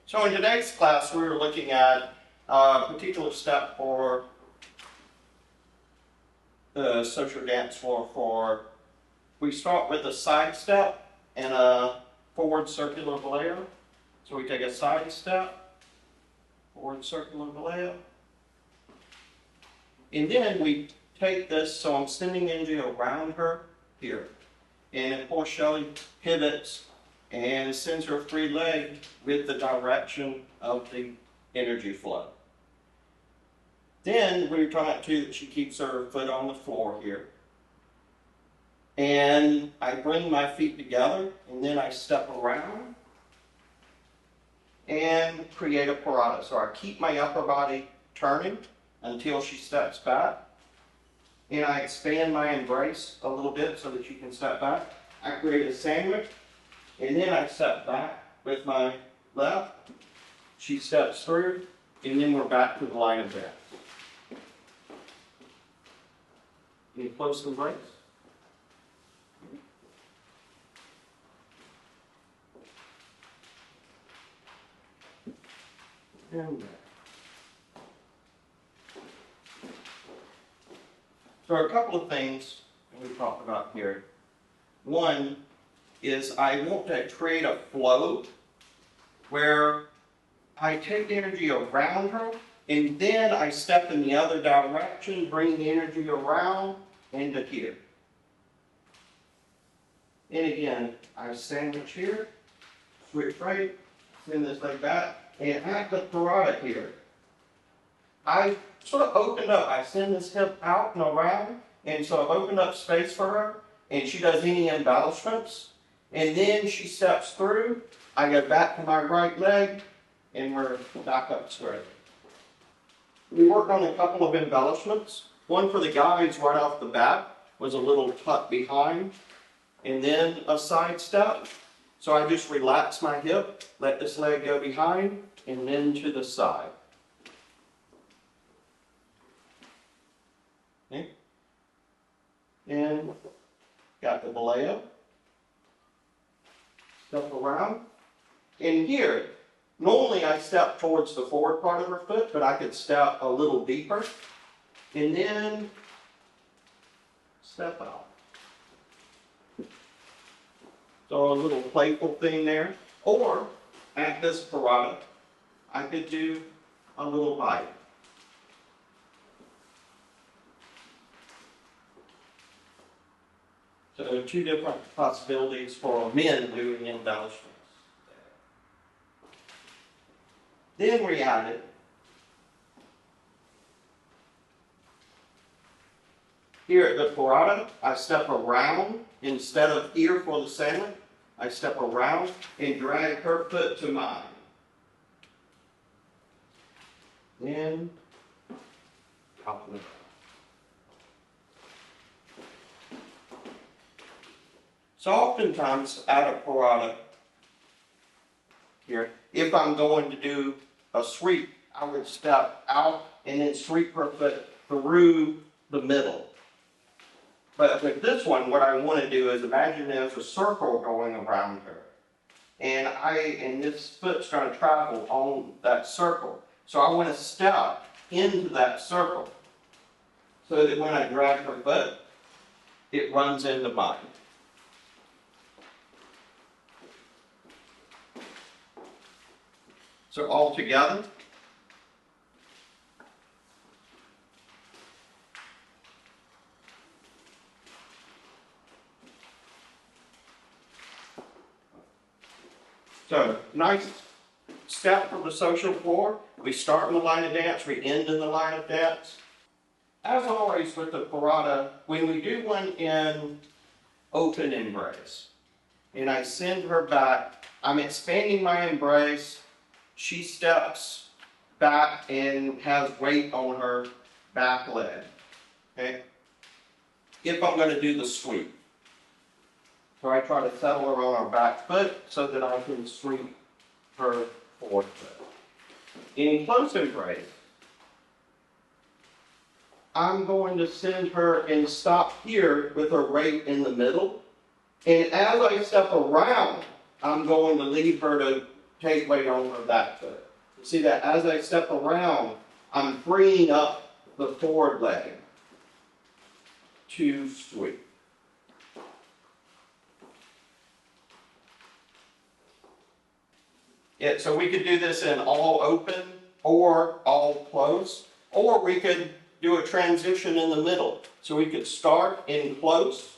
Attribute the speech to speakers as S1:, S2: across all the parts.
S1: So in today's class, we were looking at a particular step for the social dance floor. We start with a side step and a forward circular Boleo. So we take a side step, forward circular Boleo. And then we take this, so I'm sending energy around her here. And of course, Shelley pivots and sends her free leg with the direction of the energy flow. Then we're trying to, she keeps her foot on the floor here. And I bring my feet together, and then I step around and create a parada. So I keep my upper body turning until she steps back. And I expand my embrace a little bit so that she can step back. I create a sandwich, and then I step back with my left. She steps through, and then we're back to the line of dance. Any close embrace? And back. So a couple of things that we talked about here. One is I want to create a flow where I take energy around her and then I step in the other direction, bringing energy around into here. And again, I sandwich here, switch right, send this leg back, and at the parada here, I sort of opened up. I send this hip out and around, and so I've opened up space for her, and she does any embellishments, and then she steps through. I go back to my right leg, and we're back up straight. We worked on a couple of embellishments. One for the guys right off the bat was a little tuck behind, and then a side step. So I just relax my hip, let this leg go behind, and then to the side. Okay. And got the Boleo. Step around. And here, normally I step towards the forward part of her foot, but I could step a little deeper. And then step out. So a little playful thing there. Or at this parada, I could do a little bite. So two different possibilities for men doing embellishments. Then we added here at the parada, I step around instead of here for the sandwich. I step around and drag her foot to mine. Then out and about. So oftentimes at a parada here, if I'm going to do a sweep, I would step out and then sweep her foot through the middle. But with this one, what I want to do is imagine there's a circle going around her. And this foot's going to travel on that circle. So I want to step into that circle so that when I drag her foot, it runs into mine. So all together. So nice step from the social floor. We start in the line of dance, we end in the line of dance. As always with the parada, when we do one in open embrace, and I send her back, I'm expanding my embrace. She steps back and has weight on her back leg. Okay? If I'm going to do the sweep. So I try to settle her on her back foot so that I can sweep her forward foot. In close embrace, I'm going to send her and stop here with her weight in the middle. And as I step around, I'm going to leave her to take weight over that foot. You see that as I step around, I'm freeing up the forward leg to sweep. Yeah, so we could do this in all open or all close, or we could do a transition in the middle. So we could start in close,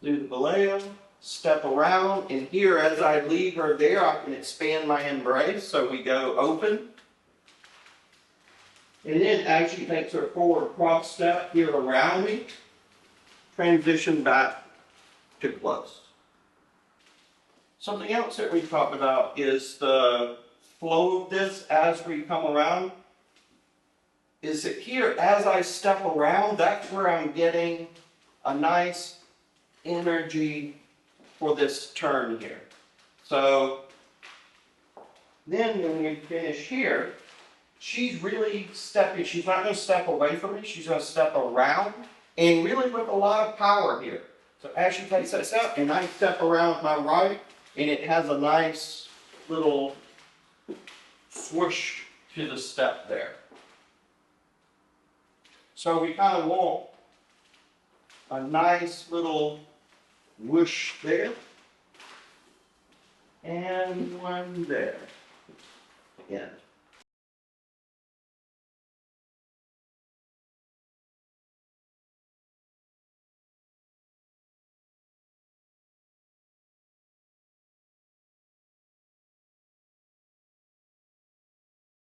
S1: do the Boleo, step around, and here as I leave her there, I can expand my embrace. So we go open, and then as she takes her forward cross step here around me, transition back to close. Something else that we talked about is the flow of this as we come around. Is that here, as I step around, that's where I'm getting a nice energy for this turn here. So then when we finish here, she's really stepping, she's not going to step away from me, she's going to step around, and really with a lot of power here. So as she takes that step, and I step around with my right, and it has a nice little swoosh to the step there. So we kind of want a nice little whoosh there, and one there. Again.